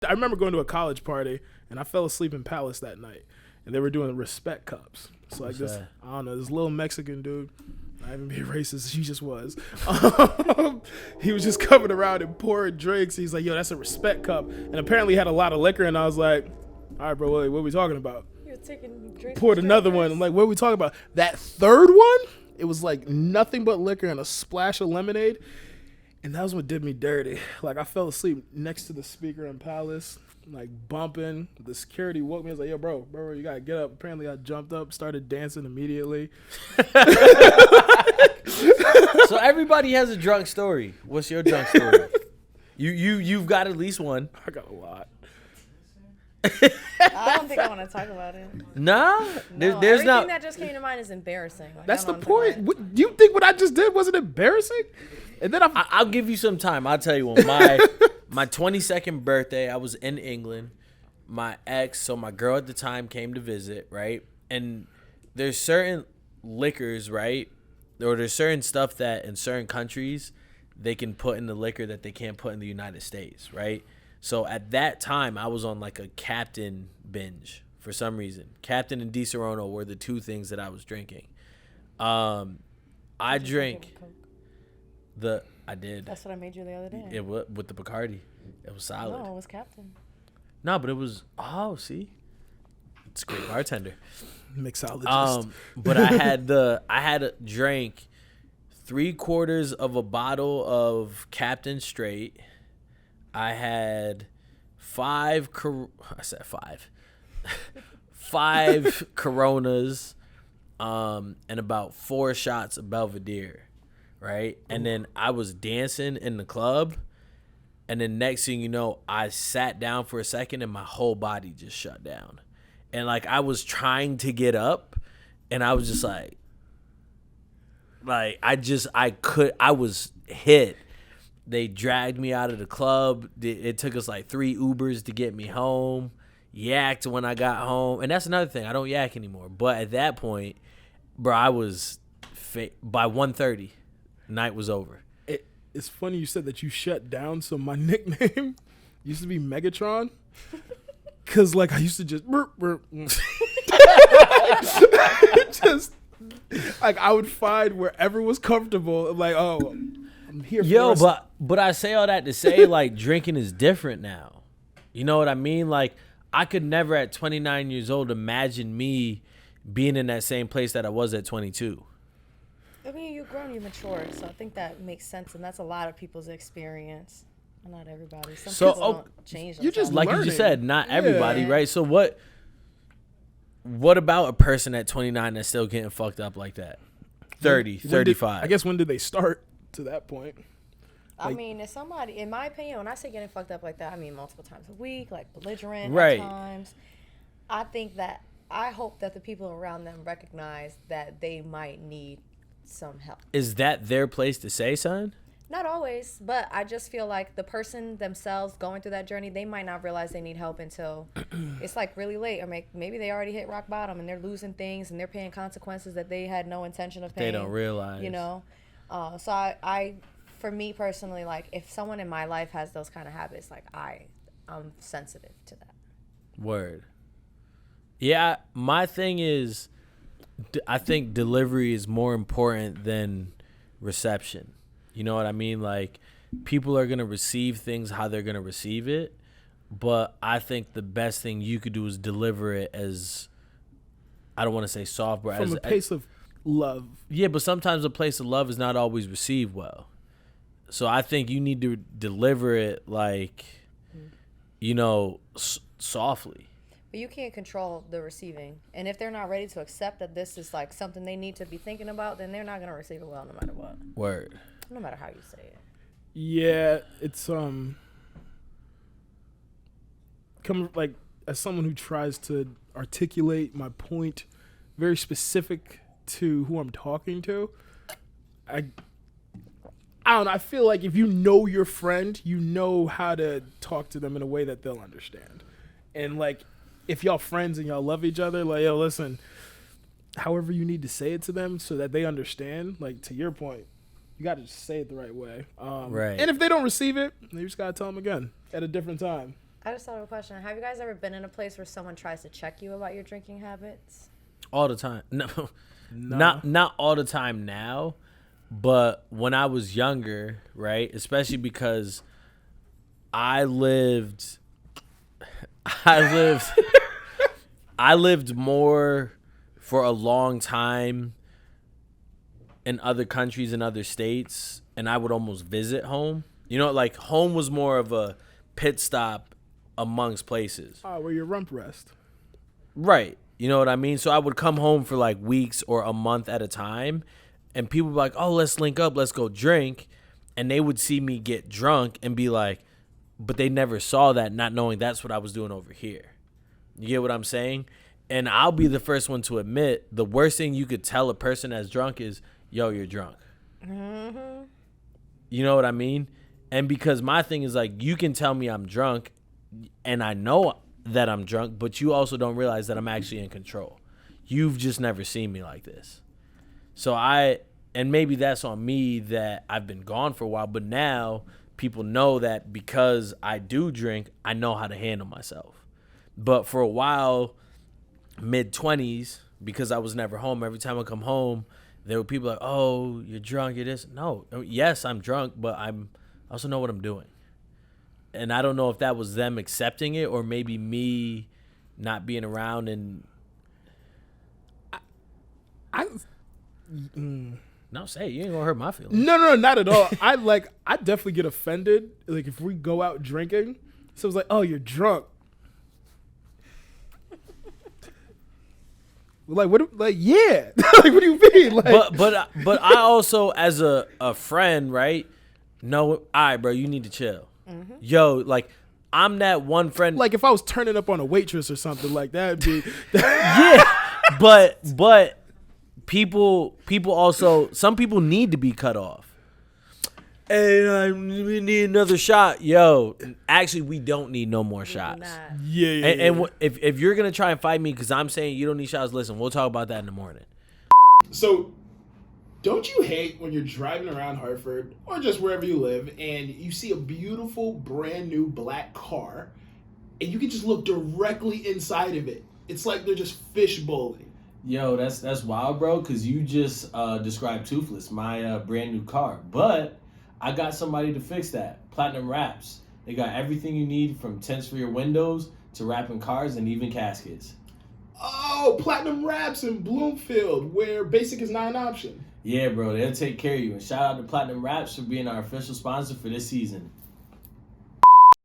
I remember going to a college party and I fell asleep in Palace that night, and they were doing respect cups. So like this, I don't know, this little Mexican dude. I haven't been racist. He just was. He was just coming around and pouring drinks. He's like, "Yo, that's a respect cup," and apparently had a lot of liquor. And I was like, "All right, bro, what are we talking about?" You're taking drinks. Poured another one. I'm like, "What are we talking about?" That third one, it was like nothing but liquor and a splash of lemonade, and that was what did me dirty. Like I fell asleep next to the speaker in Palace, like bumping. The security woke me. I was like, "Yo, bro, you gotta get up." Apparently, I jumped up, started dancing immediately. So everybody has a drunk story. What's your drunk story? You've got at least one. I got a lot. I don't think I want to talk about it. Nah, No, there's everything not. that just came to mind is embarrassing. Like, That's I the don't wanna talk point. about it. What, do you think what I just did wasn't embarrassing? And then I'll give you some time. I'll tell you when my 22nd birthday, I was in England. My ex, so my girl at the time, came to visit, right? And there's certain liquors, right? Or there's certain stuff that in certain countries they can put in the liquor that they can't put in the United States, right? So at that time, I was on like a Captain binge for some reason. Captain and Di Serono were the two things that I was drinking. I drink the. I did. That's what I made you the other day. It was with the Bacardi. It was solid. No, it was Captain. No, but it was. Oh, see, it's a great bartender. Mixologist. But I had drank 3/4 of a bottle of Captain Straight. I had 5 Coronas, and about 4 shots of Belvedere, right? And then I was dancing in the club, and then next thing you know, I sat down for a second and my whole body just shut down. And like I was trying to get up, and I was just like I was hit. They dragged me out of the club. It took us like 3 Ubers to get me home. Yacked when I got home. And that's another thing. I don't yak anymore. But at that point, bro, I was by 1:30, night was over. It's funny you said that you shut down. So my nickname used to be Megatron. Because, like, I used to just... just, like, I would find wherever was comfortable. I'm like, oh, I'm here for Yo, the rest. but I say all that to say, like, drinking is different now. You know what I mean? Like, I could never at 29 years old imagine me being in that same place that I was at 22. I mean, you've grown, you matured, so I think that makes sense, and that's a lot of people's experience. Not everybody. Some people don't change. You just like learning. you just said, not everybody, Yeah. right? So what about a person at 29 that's still getting fucked up like that? 30, 35. I guess when did they start to that point? I mean, if somebody, in my opinion, when I say getting fucked up like that, I mean multiple times a week, like belligerent Right. at times. I hope that the people around them recognize that they might need some help. Is that their place to say, son? Not always, but I just feel like the person themselves going through that journey, they might not realize they need help until it's like really late. Or maybe they already hit rock bottom and they're losing things and they're paying consequences that they had no intention of paying. They don't realize. You know? So I, for me personally, like if someone in my life has those kind of habits, like I'm sensitive to that. Word. Yeah, my thing is, I think delivery is more important than reception. You know what I mean? Like, people are going to receive things how they're going to receive it. But I think the best thing you could do is deliver it as, I don't want to say soft, but From a place of love. Yeah, but sometimes a place of love is not always received well. So I think you need to deliver it like, you know, softly. But you can't control the receiving. And if they're not ready to accept that this is like something they need to be thinking about, then they're not going to receive it well no matter what. Word. No matter how you say it. Yeah, it's come like as someone who tries to articulate my point very specific to who I'm talking to. I don't know, I feel like if you know your friend, you know how to talk to them in a way that they'll understand. And like if y'all friends and y'all love each other, like, yo, listen, however you need to say it to them so that they understand, like to your point, you got to just say it the right way. Right. And if they don't receive it, you just got to tell them again at a different time. I just thought of a question. Have you guys ever been in a place where someone tries to check you about your drinking habits? All the time. No, No. not all the time now, but when I was younger, right? Especially because I lived I lived more for a long time in other countries and other states, and I would almost visit home. You know, like home was more of a pit stop amongst places. Oh, where your rump rest. Right. You know what I mean? So I would come home for like weeks or a month at a time, and people would be like, oh, let's link up, let's go drink. And they would see me get drunk and be like, but they never saw that, not knowing that's what I was doing over here. You get what I'm saying? And I'll be the first one to admit the worst thing you could tell a person that's drunk is, yo, you're drunk. Mm-hmm. You know what I mean? And because my thing is like, you can tell me I'm drunk and I know that I'm drunk, but you also don't realize that I'm actually in control. You've just never seen me like this. So and maybe that's on me that I've been gone for a while, but now people know that because I do drink, I know how to handle myself. But for a while, mid-20s, because I was never home, every time I come home, there were people like, oh, you're drunk, you're this. No, yes, I'm drunk, but I also know what I'm doing. And I don't know if that was them accepting it or maybe me not being around and... No, say it. You ain't gonna hurt my feelings. No, not at all. I definitely get offended. Like if we go out drinking, so it's like, oh, you're drunk. Like what? Like yeah. Like what do you mean? Like, but I also as a friend, right? No, all right, bro, you need to chill. Mm-hmm. Yo, like I'm that one friend. Like if I was turning up on a waitress or something like that'd be. Yeah, but people also, some people need to be cut off. Hey, we need another shot. Yo, actually, we don't need no more shots. Yeah. And if you're going to try and fight me because I'm saying you don't need shots, listen, we'll talk about that in the morning. So, don't you hate when you're driving around Hartford or just wherever you live and you see a beautiful brand new black car and you can just look directly inside of it? It's like they're just fishbowling. Yo, that's wild, bro, because you just described Toothless, my brand new car. But I got somebody to fix that. Platinum Wraps. They got everything you need from tints for your windows to wrapping cars and even caskets. Oh, Platinum Wraps in Bloomfield, where basic is not an option. Yeah, bro, they'll take care of you. And shout out to Platinum Wraps for being our official sponsor for this season.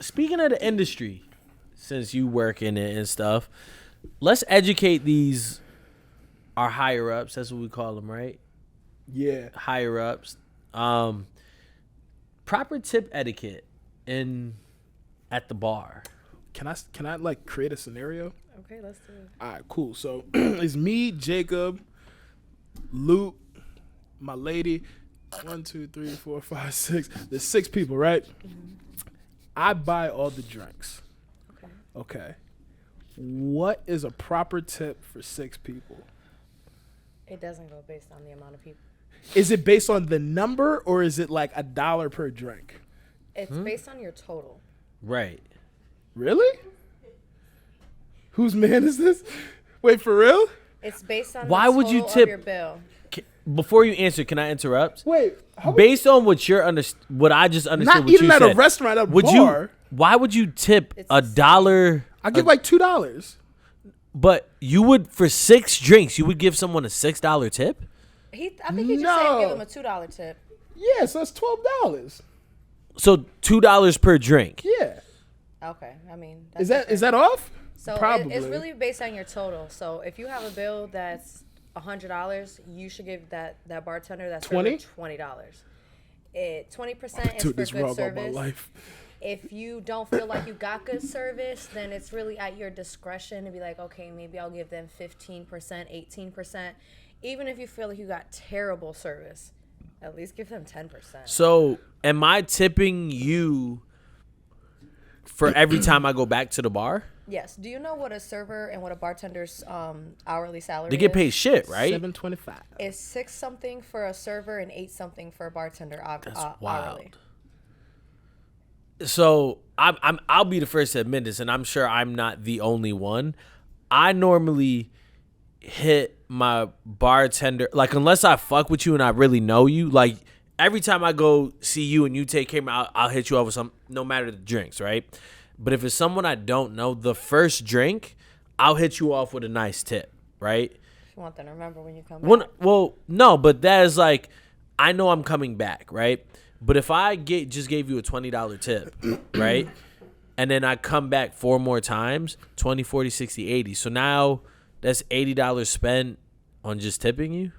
Speaking of the industry, since you work in it and stuff, let's educate our higher ups. That's what we call them, right? Yeah. Higher ups. Proper tip etiquette at the bar. Can I like create a scenario? Okay, let's do it. All right, cool. So it's me, Jacob, Luke, my lady. 1, 2, 3, 4, 5, 6. There's 6 people, right? Mm-hmm. I buy all the drinks. Okay. What is a proper tip for 6 people? It doesn't go based on the amount of people. Is it based on the number or is it like $1 per drink? It's based on your total. Right. Really? Whose man is this? Wait, for real? It's based on Why the would you total tip of your bill. Before you answer, can I interrupt? Wait. Based on what what I just understood, not what eating you at said, a restaurant, at a bar. Why would you tip It's $1? I give like $2. But you would, for 6 drinks, you would give someone a $6 tip? I think he just said give him a $2 tip. Yeah, so that's $12. So $2 per drink. Yeah. Okay, I mean, that's Is that off? So Probably. it's really based on your total. So if you have a bill that's $100, you should give that bartender that server $20. 20% is for good service. If you don't feel like you got good service, then it's really at your discretion to be like, okay, maybe I'll give them 15%, 18%. Even if you feel like you got terrible service, at least give them 10%. So am I tipping you for every time I go back to the bar? Yes. Do you know what a server and what a bartender's hourly salary is? They get paid shit, right? $7.25. It's 6 something for a server and 8 something for a bartender. That's wild. Hourly. So I'll be the first to admit this, and I'm sure I'm not the only one. I normally hit my bartender, like, unless I fuck with you and I really know you, like, every time I go see you and you take care of me, I'll hit you up with some, no matter the drinks, right? But if it's someone I don't know, the first drink, I'll hit you off with a nice tip, right? You want them to remember when you come back. Well, no, but that is like, I know I'm coming back, right? But if I just gave you a $20 tip, right? And then I come back 4 more times, 20, 40, 60, 80. So now that's $80 spent on just tipping you?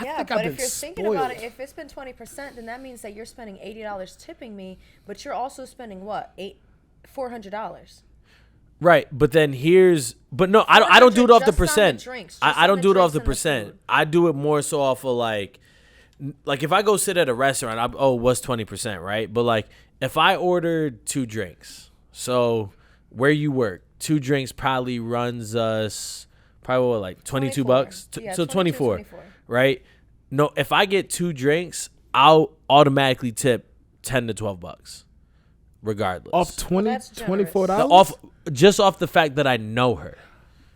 Yeah, but if you're thinking about it, if it's been 20%, then that means that you're spending $80 tipping me, but you're also spending what? $400. Right, but then I don't do it off the percent. I don't do it off the percent. I do it more so off of like if I go sit at a restaurant, what's 20%, right? But like if I ordered 2 drinks, so where you work, 2 drinks probably runs us probably like $22, Yeah, so 24, 24, right? No, if I get 2 drinks, I'll automatically tip $10 to $12, regardless. Off $24? Off the fact that I know her.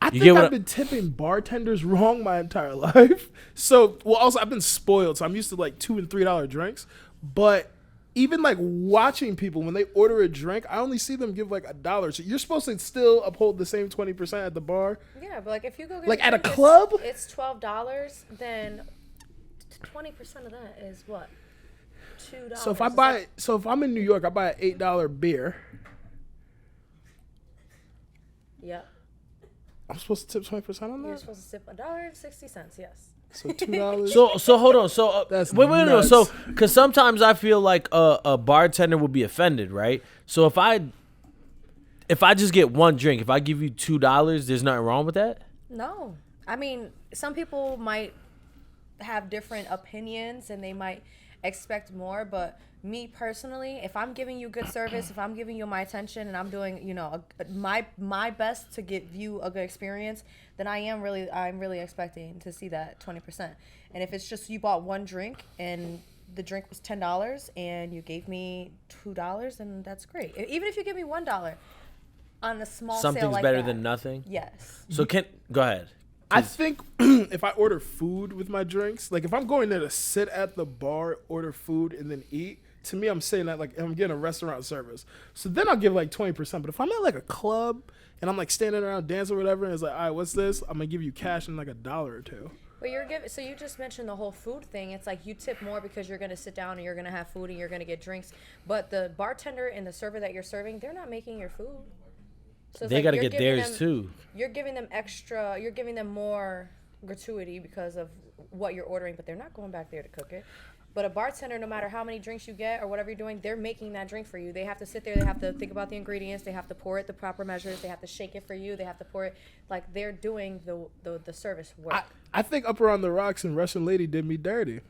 I think I've been tipping bartenders wrong my entire life. So, also I've been spoiled, so I'm used to like $2 and $3 drinks. But even like watching people when they order a drink, I only see them give like $1. So you're supposed to still uphold the same 20% at the bar. Yeah, but like if you go get like at a club, it's $12. Then 20% of that is what? $2. So if I'm in New York, I buy an $8 beer. Yep. I'm supposed to tip 20% on that? You're supposed to tip $1.60, yes. So $2. So hold on. So wait, no. So because sometimes I feel like a bartender would be offended, right? So if I just get 1 drink, if I give you $2, there's nothing wrong with that? No, I mean some people might have different opinions and they might expect more, but me personally, if I'm giving you good service, if I'm giving you my attention and I'm doing, my best to give you a good experience, then I'm really expecting to see that 20%. And if it's just you bought 1 drink and the drink was $10 and you gave me $2, then that's great. Even if you give me $1 on a small sale something's like better that, than nothing. Yes. So go ahead. I think if I order food with my drinks, like if I'm going there to sit at the bar, order food, and then eat, to me, I'm saying that like I'm getting a restaurant service. So then I'll give like 20%. But if I'm at like a club and I'm like standing around dancing or whatever, and it's like, all right, what's this? I'm gonna give you cash and like $1 or $2. But so you just mentioned the whole food thing. It's like you tip more because you're gonna sit down and you're gonna have food and you're gonna get drinks. But the bartender and the server that you're serving, they're not making your food. So they gotta get theirs too. You're giving them extra. You're giving them more gratuity because of what you're ordering, but they're not going back there to cook it. But a bartender, no matter how many drinks you get or whatever you're doing, they're making that drink for you. They have to sit there. They have to think about the ingredients. They have to pour it the proper measures. They have to shake it for you. They have to pour it. Like, they're doing the service work. I think Up Around the Rocks and Russian Lady did me dirty.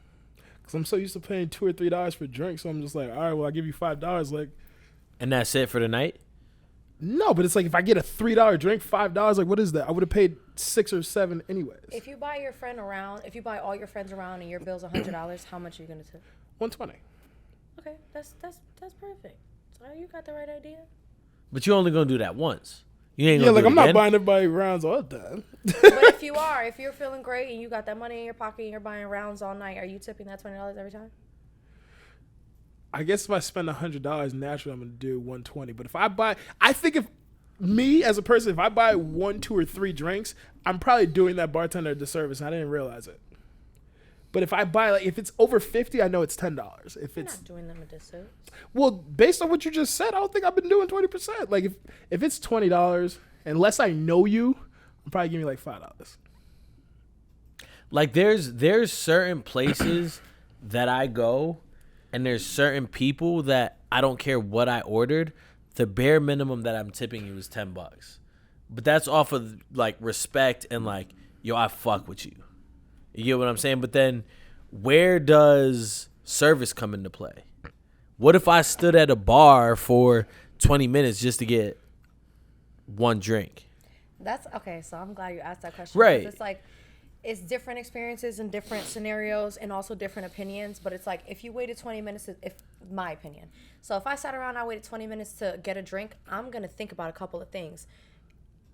Because I'm so used to paying $2 or $3 for drinks. So I'm just like, all right, well, I'll give you $5. Like, and that's it for the night? No, but it's like if I get a $3 drink, $5, like what is that? I would have paid $6 or $7 anyways. If you buy if you buy all your friends around and your bill's $100, how much are you gonna tip? $120. Okay, that's perfect. So you got the right idea. But you're only gonna do that once. You ain't Yeah, gonna like do I'm it not again? buying everybody rounds all the time. But if you're feeling great and you got that money in your pocket and you're buying rounds all night, are you tipping that $20 every time? I guess if I spend $100, naturally I'm gonna do $120. But I think if me as a person, if I buy 1, 2, or 3 drinks, I'm probably doing that bartender a disservice. And I didn't realize it. But if I buy, like, if it's over 50, I know it's $10. If You're it's not doing them a disservice. Well, based on what you just said, I don't think I've been doing 20%. Like if it's $20, unless I know you, I'm probably giving you like $5. Like there's certain places that I go, and there's certain people that I don't care what I ordered, the bare minimum that I'm tipping you is $10. But that's off of like respect and like, yo, I fuck with you. You get what I'm saying? But then where does service come into play? What if I stood at a bar for 20 minutes just to get 1 drink? That's okay. So I'm glad you asked that question. Right. It's like it's different experiences and different scenarios and also different opinions. But it's like, if you waited 20 minutes, if my opinion. So if I sat around, I waited 20 minutes to get a drink, I'm going to think about a couple of things.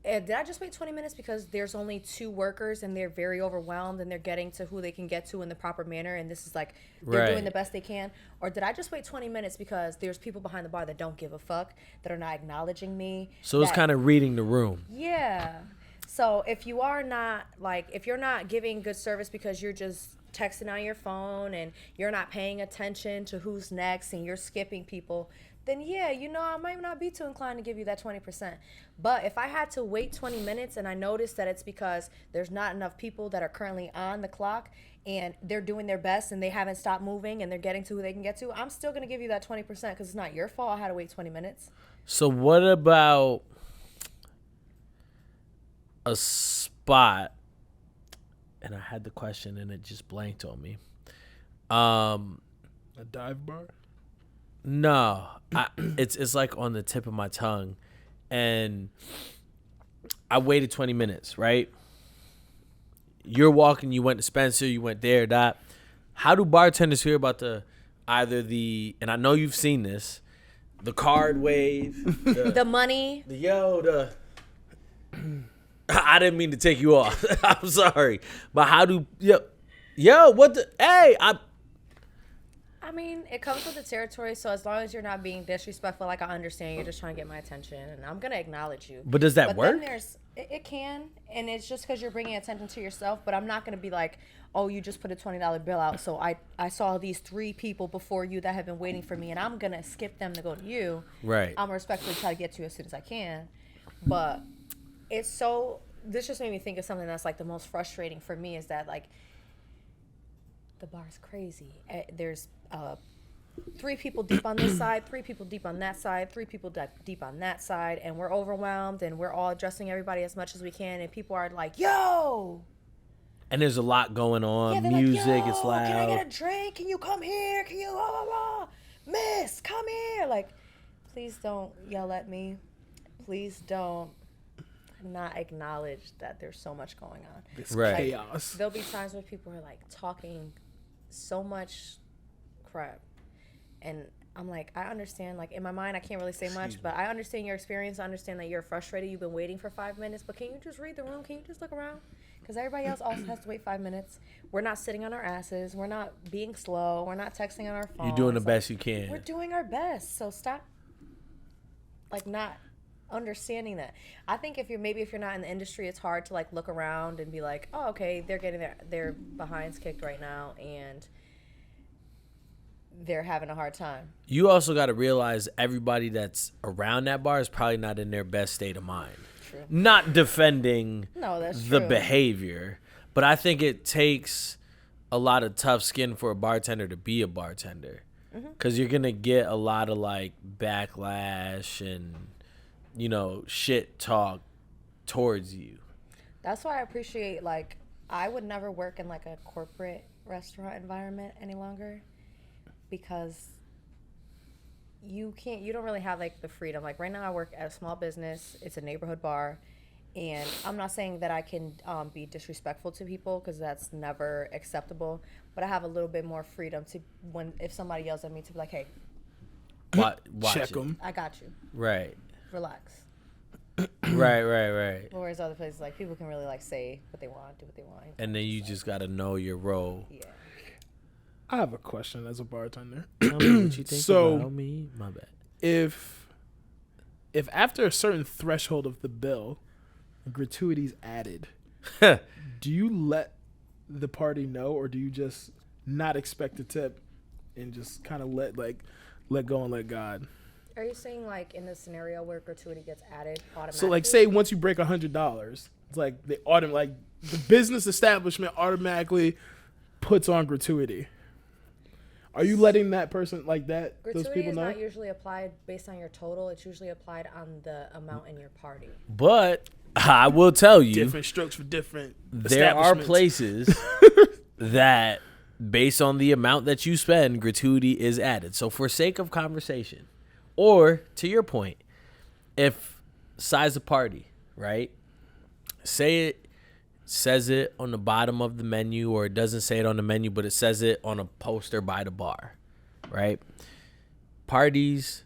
Did I just wait 20 minutes because there's only 2 workers and they're very overwhelmed and they're getting to who they can get to in the proper manner, and this is like they're doing the best they can? Or did I just wait 20 minutes because there's people behind the bar that don't give a fuck, that are not acknowledging me? So it's kind of reading the room. Yeah. So if you are not, like, if you're not giving good service because you're just texting on your phone and you're not paying attention to who's next and you're skipping people, then yeah, you know, I might not be too inclined to give you that 20%. But if I had to wait 20 minutes and I noticed that it's because there's not enough people that are currently on the clock and they're doing their best and they haven't stopped moving and they're getting to who they can get to, I'm still going to give you that 20% because it's not your fault I had to wait 20 minutes. So what about a spot? And I had the question and it just blanked on me. A dive bar? No, it's like on the tip of my tongue, and I waited 20 minutes, right? You're walking, you went to Spencer, you went there, that. How do bartenders feel about either the, and I know you've seen this, the card wave, the money, I didn't mean to take you off. I'm sorry, but how do what the I mean, it comes with the territory, so as long as you're not being disrespectful, like, I understand you're just trying to get my attention, and I'm going to acknowledge you. But does that work? Then it can, and it's just because you're bringing attention to yourself, but I'm not going to be like, oh, you just put a $20 bill out, so I saw these 3 people before you that have been waiting for me, and I'm going to skip them to go to you. Right. I'm respectfully try to get to you as soon as I can. But it's so, this just made me think of something that's, like, the most frustrating for me is that, like, the bar is crazy. There's 3 people deep on this side, 3 people deep on that side, 3 people deep on that side, and we're overwhelmed, and we're all addressing everybody as much as we can, and people are like, yo! And there's a lot going on. Yeah, music, like, it's loud. Can I get a drink? Can you come here? Can you, blah, blah, blah. Miss, come here. Like, please don't yell at me. Please don't not acknowledge that there's so much going on. This Right. chaos. There'll be times where people are, like, talking so much crap, and I'm like, I understand, like, in my mind I can't really say much, but I understand your experience. I understand that you're frustrated, you've been waiting for 5 minutes, but can you just read the room? Can you just look around? Because everybody else also has to wait 5 minutes. We're not sitting on our asses, we're not being slow, we're not texting on our phone. You're doing the best you can. We're doing our best, so stop, like, not understanding that. I think if you're not in the industry, it's hard to, like, look around and be like, oh, okay, they're getting their behinds kicked right now and they're having a hard time. You also got to realize everybody that's around that bar is probably not in their best state of mind. True. Not defending that's the true. behavior, but I think it takes a lot of tough skin for a bartender to be a bartender, because you're gonna get a lot of, like, backlash and, you know, shit talk towards you. That's why I appreciate, like, I would never work in, like, a corporate restaurant environment any longer, because you don't really have, like, the freedom. Like, right now I work at a small business. It's a neighborhood bar, and I'm not saying that I can be disrespectful to people, because that's never acceptable, but I have a little bit more freedom to, if somebody yells at me, to be like, hey, Watch Check it. them. I got you. Right. Relax. Right. But whereas other places, like, people can really, like, say what they want, do what they want. And then you just got to know your role. Yeah. I have a question as a bartender. Tell me what you think So- about me. My bad. If after a certain threshold of the bill, gratuities added, do you let the party know, or do you just not expect a tip and just kind of let go and let God? Are you saying, like, in the scenario where gratuity gets added automatically? So, like, say once you break $100, it's like the business establishment automatically puts on gratuity. Are you letting that person, like, that, gratuity those people is know? not usually applied based on your total. It's usually applied on the amount in your party. But I will tell you, Different strokes for different there are establishments. places that, based on the amount that you spend, gratuity is added. So for sake of conversation, or to your point, if size of party, right? Say says it on the bottom of the menu, or it doesn't say it on the menu, but it says it on a poster by the bar, right? Parties,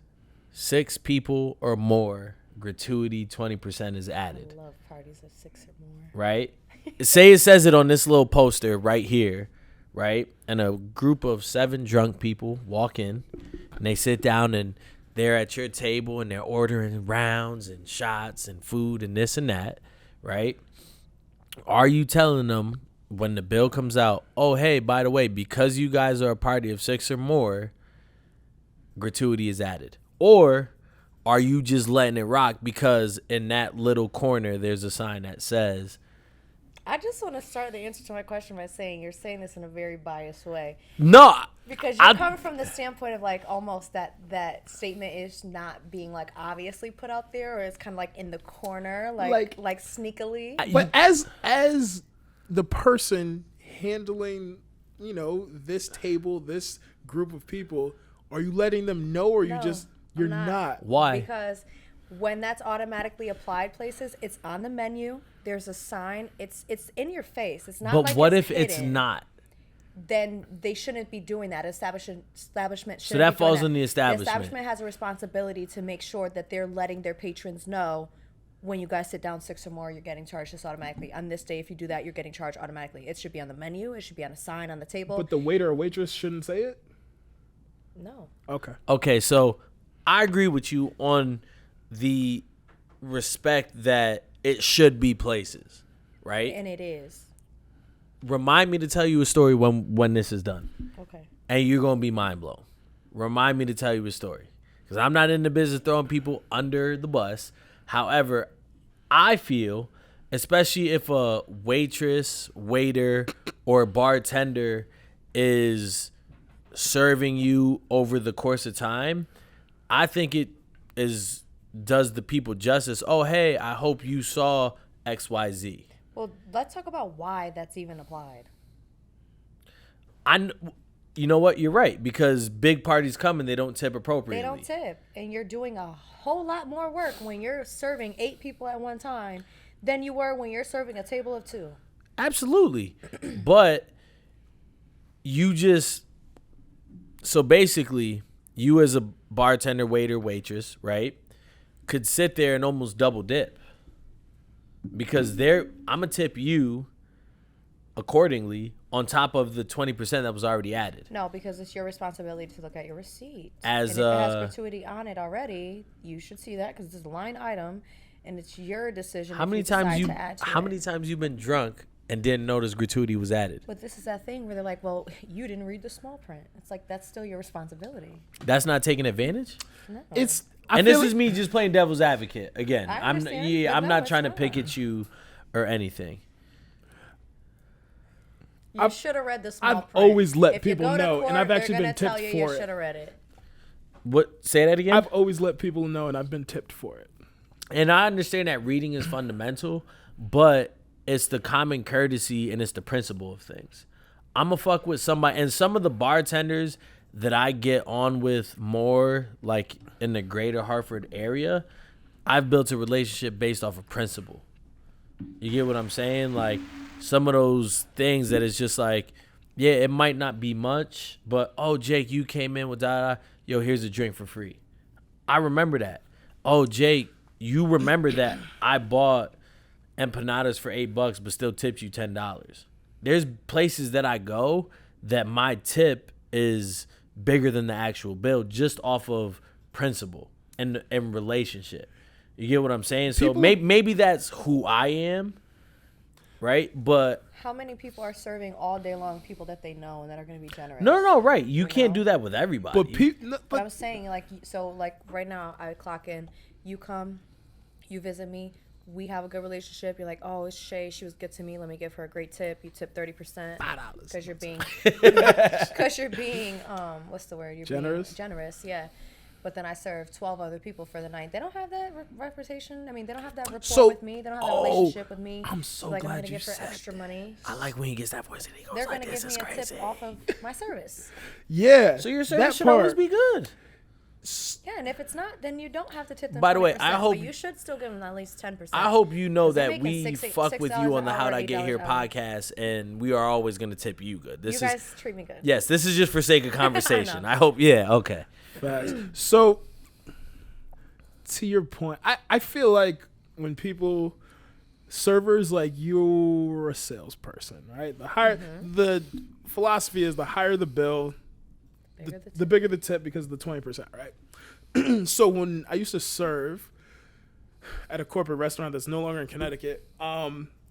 6 people or more, gratuity 20% is added. I love parties of 6 or more. Right? Say it says it on this little poster right here, right? And a group of 7 drunk people walk in, and they sit down, and they're at your table, and they're ordering rounds and shots and food and this and that, right? Are you telling them when the bill comes out, oh, hey, by the way, because you guys are a party of 6 or more, gratuity is added? Or are you just letting it rock because in that little corner there's a sign that says... I just want to start the answer to my question by saying you're saying this in a very biased way. No. Because you're coming from the standpoint of like almost that statement is not being like obviously put out there, or it's kind of like in the corner, like sneakily. But as the person handling, this table, this group of people, are you letting them know, or you're not? Why? Because when that's automatically applied places, it's on the menu. There's a sign. It's in your face. It's not. But what if hidden. it's not? Then they shouldn't be doing that. Establishment shouldn't. So that be doing falls that. on the establishment. The establishment has a responsibility to make sure that they're letting their patrons know when you guys sit down 6 or more, you're getting charged this automatically. On this day, if you do that, you're getting charged automatically. It should be on the menu. It should be on a sign on the table. But the waiter or waitress shouldn't say it? No. Okay, so I agree with you on the respect that it should be places, right? And it is. Remind me to tell you a story when this is done. Okay. And you're going to be mind blown. Remind me to tell you a story. Because I'm not in the business throwing people under the bus. However, I feel, especially if a waitress, waiter, or bartender is serving you over the course of time, I think it does the people justice. Oh, hey, I hope you saw XYZ. Well, let's talk about why that's even applied. You know what? You're right, because big parties come and they don't tip appropriately. They don't tip, and you're doing a whole lot more work when you're serving 8 people at one time than you were when you're serving a table of 2. Absolutely. But so basically, you as a bartender, waiter, waitress, right, could sit there and almost double dip. Because I'm going to tip you accordingly on top of the 20% that was already added. No, because it's your responsibility to look at your receipt. And if it has gratuity on it already, you should see that because it's a line item, and it's your decision. How many times you've been drunk and didn't notice gratuity was added? But this is that thing where they're like, well, you didn't read the small print. It's like, that's still your responsibility. That's not taking advantage? No. This is me just playing devil's advocate again. I'm not trying to pick at you or anything. You should have read the small print. I've always let if people know, court, and I've actually been tipped you for it. should have read it. What? Say that again? I've always let people know, and I've been tipped for it. And I understand that reading is fundamental, but it's the common courtesy and it's the principle of things. I'm going to fuck with somebody. And some of the bartenders that I get on with more, like in the greater Hartford area, I've built a relationship based off of principle. You get what I'm saying? Like some of those things that it's just like, yeah, it might not be much, but, oh, Jake, you came in with da-da. Yo, here's a drink for free. I remember that. Oh, Jake, you remember that I bought empanadas for $8 but still tipped you $10. There's places that I go that my tip is bigger than the actual bill just off of principle and relationship. You get what I'm saying? So maybe that's who I am, right? But how many people are serving all day long people that they know and that are going to be generous? No, right. You can't do that with everybody. But I'm saying, like, so, like, right now, I clock in. You come, you visit me. We have a good relationship. You're like, oh, it's Shay. She was good to me. Let me give her a great tip. You tip 30%. $5. Because you're being, what's the word? You're generous? Being generous, yeah. But then I serve 12 other people for the night. They don't have that reputation. I mean, they don't have that rapport with me. They don't have that relationship with me. I'm so like, glad I'm gonna you give her said extra money. I like when he gets that voice and he goes They're like gonna this. give me a tip off of my service. Yeah. So your service should always be good. Yeah, and if it's not, then you don't have to tip them. By the way, 20%, I hope but you should still give them at least 10%. I hope you know 'Cause they're that making we $6 fuck with you on the an How'd hour, I Get $8 Here an hour. podcast, and we are always going to tip you good. This You is guys treat me good. yes, this is just for sake of conversation. know. I hope. Yeah. Okay. Facts. So, to your point, I feel like when people, servers, like you're a salesperson, right? The higher the philosophy is, the higher the bill, the bigger the tip because of the 20%, right? So when I used to serve at a corporate restaurant that's no longer in Connecticut,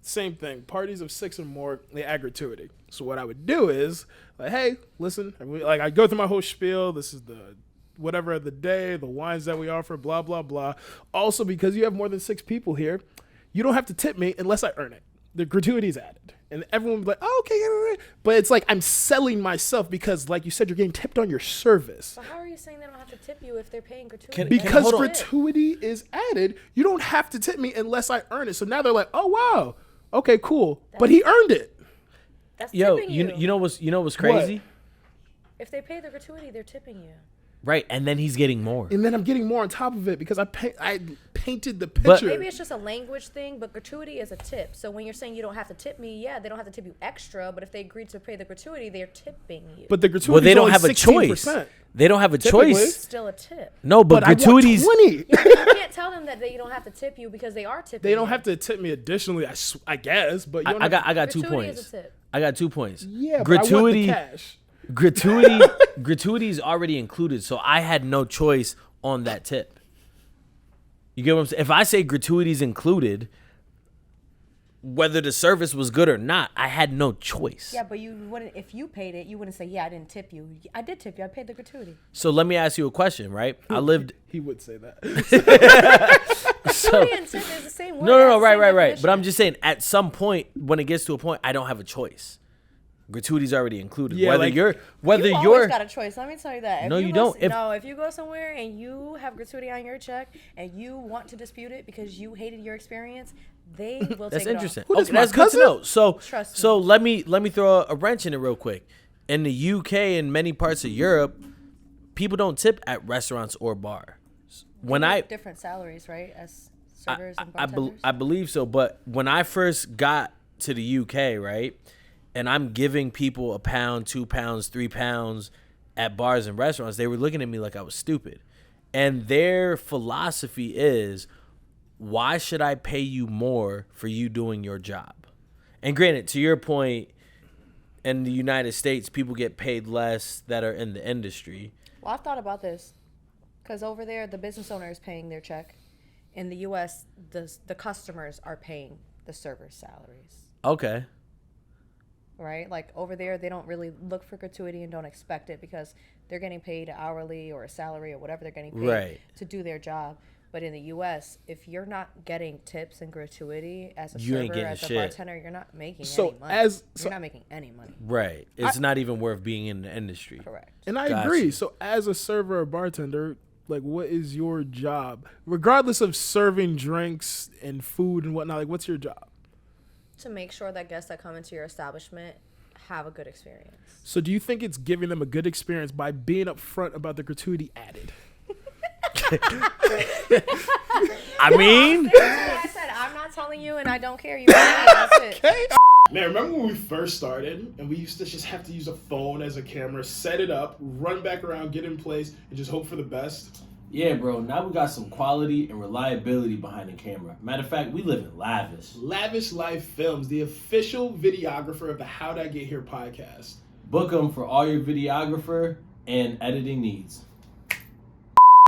same thing. Parties of 6 or more, they add gratuity. So what I would do is, like, hey, listen, like I go through my whole spiel. This is the whatever of the day, the wines that we offer, blah, blah, blah. Also, because you have more than 6 people here, you don't have to tip me unless I earn it. The gratuity is added. And everyone would be like, oh, okay, yeah. But it's like I'm selling myself because, like you said, you're getting tipped on your service. So how are you saying they don't have to tip you if they're paying gratuity? Because gratuity is added, you don't have to tip me unless I earn it. So now they're like, oh, wow. Okay, cool. But he earned it. That's Yo, tipping you know what's crazy? What? If they pay the gratuity, they're tipping you. Right, and then he's getting more. And then I'm getting more on top of it because I painted the But- picture. Maybe it's just a language thing, but gratuity is a tip. So when you're saying you don't have to tip me, yeah, they don't have to tip you extra, but if they agreed to pay the gratuity, they're tipping you. But the gratuity Well, they is don't only have a 16%. choice. They don't have a Typically. choice. Still a tip. No, but But I want gratuities. 20. Yeah, but you can't tell them that they don't have to tip you because they are tipping. They don't you. have to tip me additionally, I guess. But you don't I have got 2 Gratuity is points. a tip. I got 2 points. yeah, gratuity. but I want the cash. Gratuity is already included, so I had no choice on that tip. You get what I'm saying? If I say gratuity is included, whether the service was good or not, I had no choice. Yeah, but you wouldn't. If you paid it, you wouldn't say, "Yeah, I didn't tip you." I did tip you. I paid the gratuity. So let me ask you a question, right? I lived. He would say that. So, Gratuity and tip is the same word. no, That's the right. same But I'm definition. just saying, at some point, when it gets to a point, I don't have a choice. Gratuity's already included. Yeah, whether like- you're You always got a choice. Let me tell you that. If No, you go don't. If you go somewhere and you have gratuity on your check and you want to dispute it because you hated your experience, they will That's take interesting. it Who, this Okay, my that's good to cousin? know. So, Trust so let me throw a wrench in it real quick. In the UK and many parts of Europe, people don't tip at restaurants or bars. When off. I Different salaries, right? As servers and I bartenders. believe so, but when I first got to the UK, right, and I'm giving people £1, £2, £3 at bars and restaurants, they were looking at me like I was stupid. And their philosophy is, why should I pay you more for you doing your job? And granted, to your point, in the United States, people get paid less that are in the industry. Well, I've thought about this because over there, the business owner is paying their check. In the U.S., the customers are paying the server's salaries. Okay. Right? Like over there, they don't really look for gratuity and don't expect it because they're getting paid hourly or a salary or whatever they're getting paid Right. to do their job. But in the U.S., if you're not getting tips and gratuity as a You ain't server, getting as a shit. bartender, you're not making So any money. as- You're not making any money. Right. It's not even worth being in the industry. Correct. And I Gotcha. agree. So as a server or bartender, like, what is your job? Regardless of serving drinks and food and whatnot, like, what's your job? To make sure that guests that come into your establishment have a good experience. So do you think it's giving them a good experience by being upfront about the gratuity added? I mean, Like I said, I'm not telling you and I don't care. You that's it. Man, remember when we first started and we used to just have to use a phone as a camera, set it up, run back around, get in place, and just hope for the best? yeah, bro. Now we got some quality and reliability behind the camera. Matter of fact, we live in lavish. Lavish Life Films, the official videographer of the How'd I Get Here podcast. Book them for all your videographer and editing needs.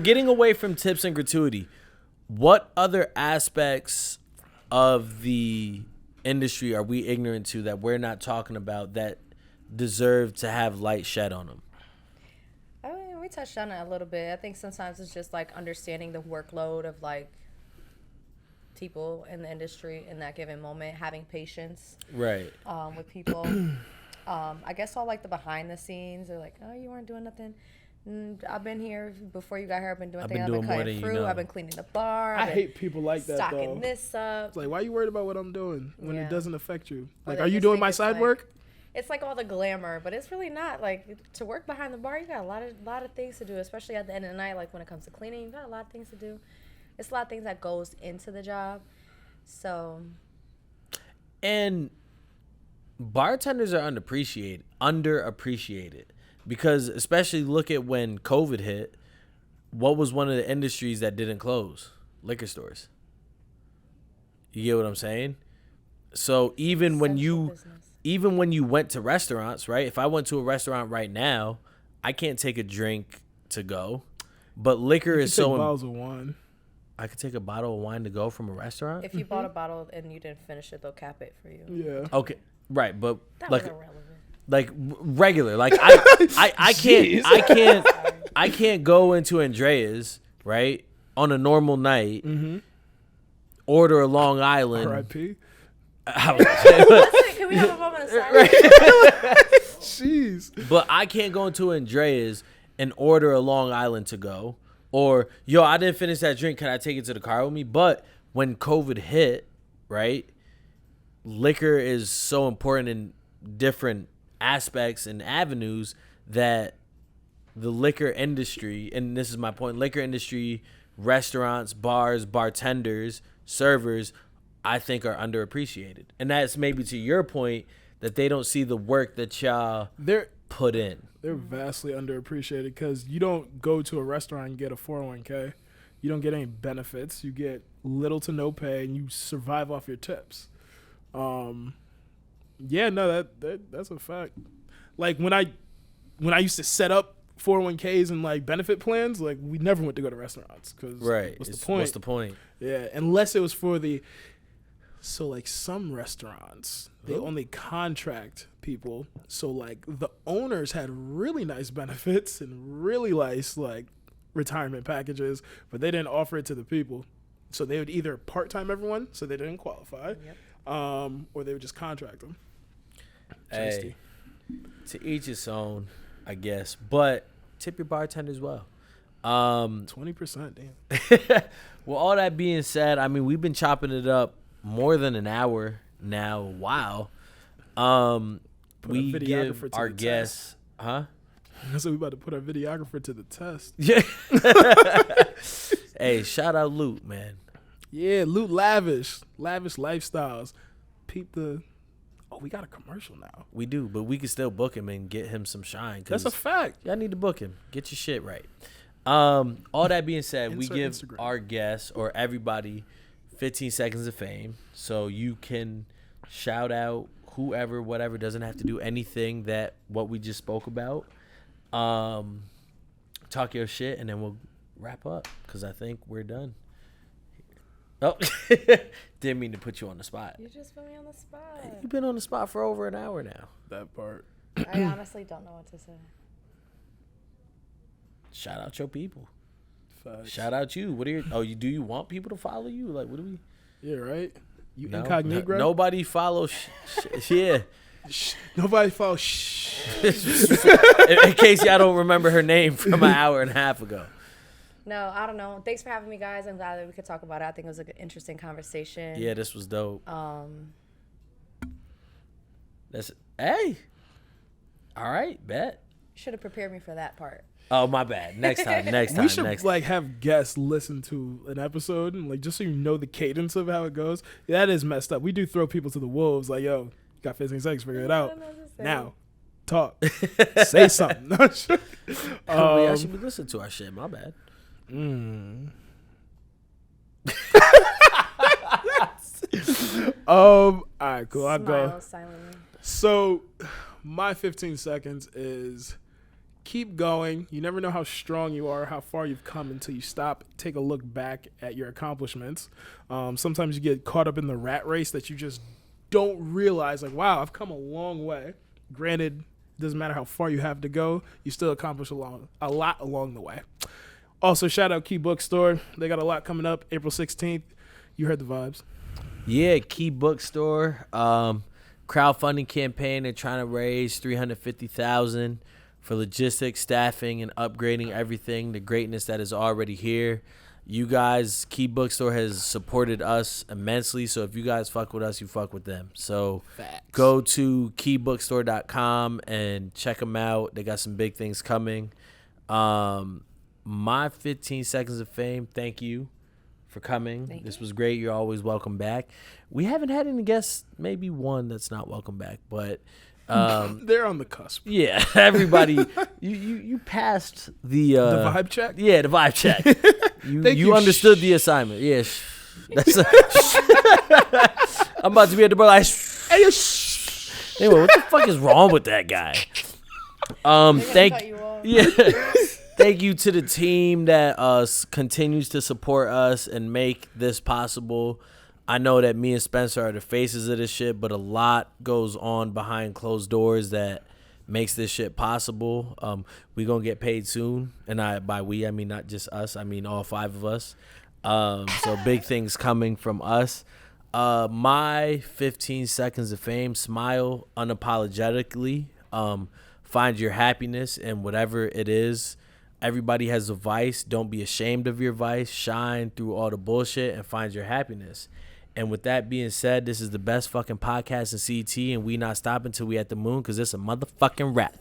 Getting away from tips and gratuity, what other aspects of the industry are we ignorant to that we're not talking about that deserve to have light shed on them? I mean, we touched on it a little bit. I think sometimes it's just like understanding the workload of like people in the industry in that given moment, having patience Right. with people. I guess all like the behind the scenes are like, oh, you weren't doing nothing. I've been here before you got here. I've been doing I've things. been I've been doing more cutting than you fruit. know. I've been cleaning the bar. I I've been hate people like that, stocking though. this up. It's like, why are you worried about what I'm doing when Yeah. it doesn't affect you? Or Like, they are you just doing think my it's side like- work? it's like all the glamour, but it's really not. Like, to work behind the bar, you got a lot of things to do, especially at the end of the night. Like, when it comes to cleaning, you got a lot of things to do. It's a lot of things that goes into the job. So, and bartenders are underappreciated because, especially look at when COVID hit, what was one of the industries that didn't close? Liquor stores. You get what I'm saying? So even when you went to restaurants, right? If I went to a restaurant right now, I can't take a drink to go, but liquor is so. Bottles of wine. I could take a bottle of wine to go from a restaurant. If you bought a bottle and you didn't finish it, they'll cap it for you. Yeah. Okay. Right, but That like was irrelevant. like regular, like I can't go into Andrea's, right, on a normal night, order a Long Island. R.I.P. Listen, can we have a moment of silence? Jeez. But I can't go into Andrea's and order a Long Island to go, or yo, I didn't finish that drink. Can I take it to the car with me? But when COVID hit, right, liquor is so important in different aspects and avenues that the liquor industry, and this is my point, liquor industry, restaurants, bars, bartenders, servers, I think are underappreciated. And that's maybe to your point that they don't see the work that y'all put in. They're vastly underappreciated because you don't go to a restaurant and get a 401k. You don't get any benefits. You get little to no pay, and you survive off your tips. Yeah, no, that's a fact. Like when I used to set up 401ks and like benefit plans, like we never went to go to restaurants because what's the point? What's the point? Yeah, unless it was for the. So like some restaurants, they only contract people. So like the owners had really nice benefits and really nice like retirement packages, but they didn't offer it to the people. So they would either part-time everyone, so they didn't qualify, or they would just contract them. Hey, to each his own, I guess. But tip your bartenders well. 20%, damn. Well, all that being said, I mean, we've been chopping it up more than an hour now. Wow. We give our guests, huh? So we about to put our videographer to the test. Yeah. Hey, shout out Loot, man. Yeah, Loot Lavish lifestyles. Peep the. Oh, we got a commercial now. We do, but we can still book him and get him some shine. That's a fact. Y'all need to book him. Get your shit right. All that being said, we give Instagram. our guests or everybody 15 seconds of fame, so you can shout out whoever, whatever. Doesn't have to do anything that what we just spoke about. Talk your shit, and then we'll wrap up because I think we're done. Oh, didn't mean to put you on the spot. You just put me on the spot. You've been on the spot for over an hour now. That part. I honestly don't know what to say. Shout out your people. Facts. Shout out you. What are your? Do you want people to follow you? Like, what do we? Yeah, right. You No, incognito. nobody follows. Yeah. Nobody follow. In case y'all don't remember her name from an hour and a half ago. No, I don't know. Thanks for having me, guys. I'm glad that we could talk about it. I think it was an interesting conversation. Yeah, this was dope. That's hey. All right, bet. Should have prepared me for that part. Oh, my bad. Next time. We should like have guests listen to an episode and like just so you know the cadence of how it goes. That is messed up. We do throw people to the wolves. Like, yo, you got 15 seconds, figure it out. Now, talk, say something. I should be listening to our shit. My bad. All right, cool. I'll go. Smile silently. So, my 15 seconds is keep going. You never know how strong you are, how far you've come until you stop, take a look back at your accomplishments. Sometimes you get caught up in the rat race that you just don't realize, like, wow, I've come a long way. Granted, it doesn't matter how far you have to go, you still accomplish a lot along the way. Also, shout out Key Bookstore. They got a lot coming up April 16th. You heard the vibes. Yeah, Key Bookstore. Crowdfunding campaign. They're trying to raise $350,000 for logistics, staffing, and upgrading everything. The greatness that is already here. You guys, Key Bookstore has supported us immensely. So if you guys fuck with us, you fuck with them. So go to keybookstore.com and check them out. They got some big things coming. My 15 seconds of fame. Thank you for coming. This was great. You're always welcome back. We haven't had any guests, maybe one that's not welcome back, but they're on the cusp. Yeah, everybody, you passed the vibe check. Yeah, the vibe check. You understood the assignment. Yeah, that's I'm about to be at the bar. Anyway, what the fuck is wrong with that guy? Thank you to the team that continues to support us and make this possible. I know that me and Spencer are the faces of this shit, but a lot goes on behind closed doors that makes this shit possible. We gonna get paid soon, and by we I mean not just us. I mean all 5 of us. So big things coming from us. My 15 seconds of fame: smile unapologetically. Find your happiness in whatever it is. Everybody has a vice. Don't be ashamed of your vice. Shine through all the bullshit and find your happiness. And with that being said, this is the best fucking podcast in CT, and we not stopping till we at the moon, because it's a motherfucking rap.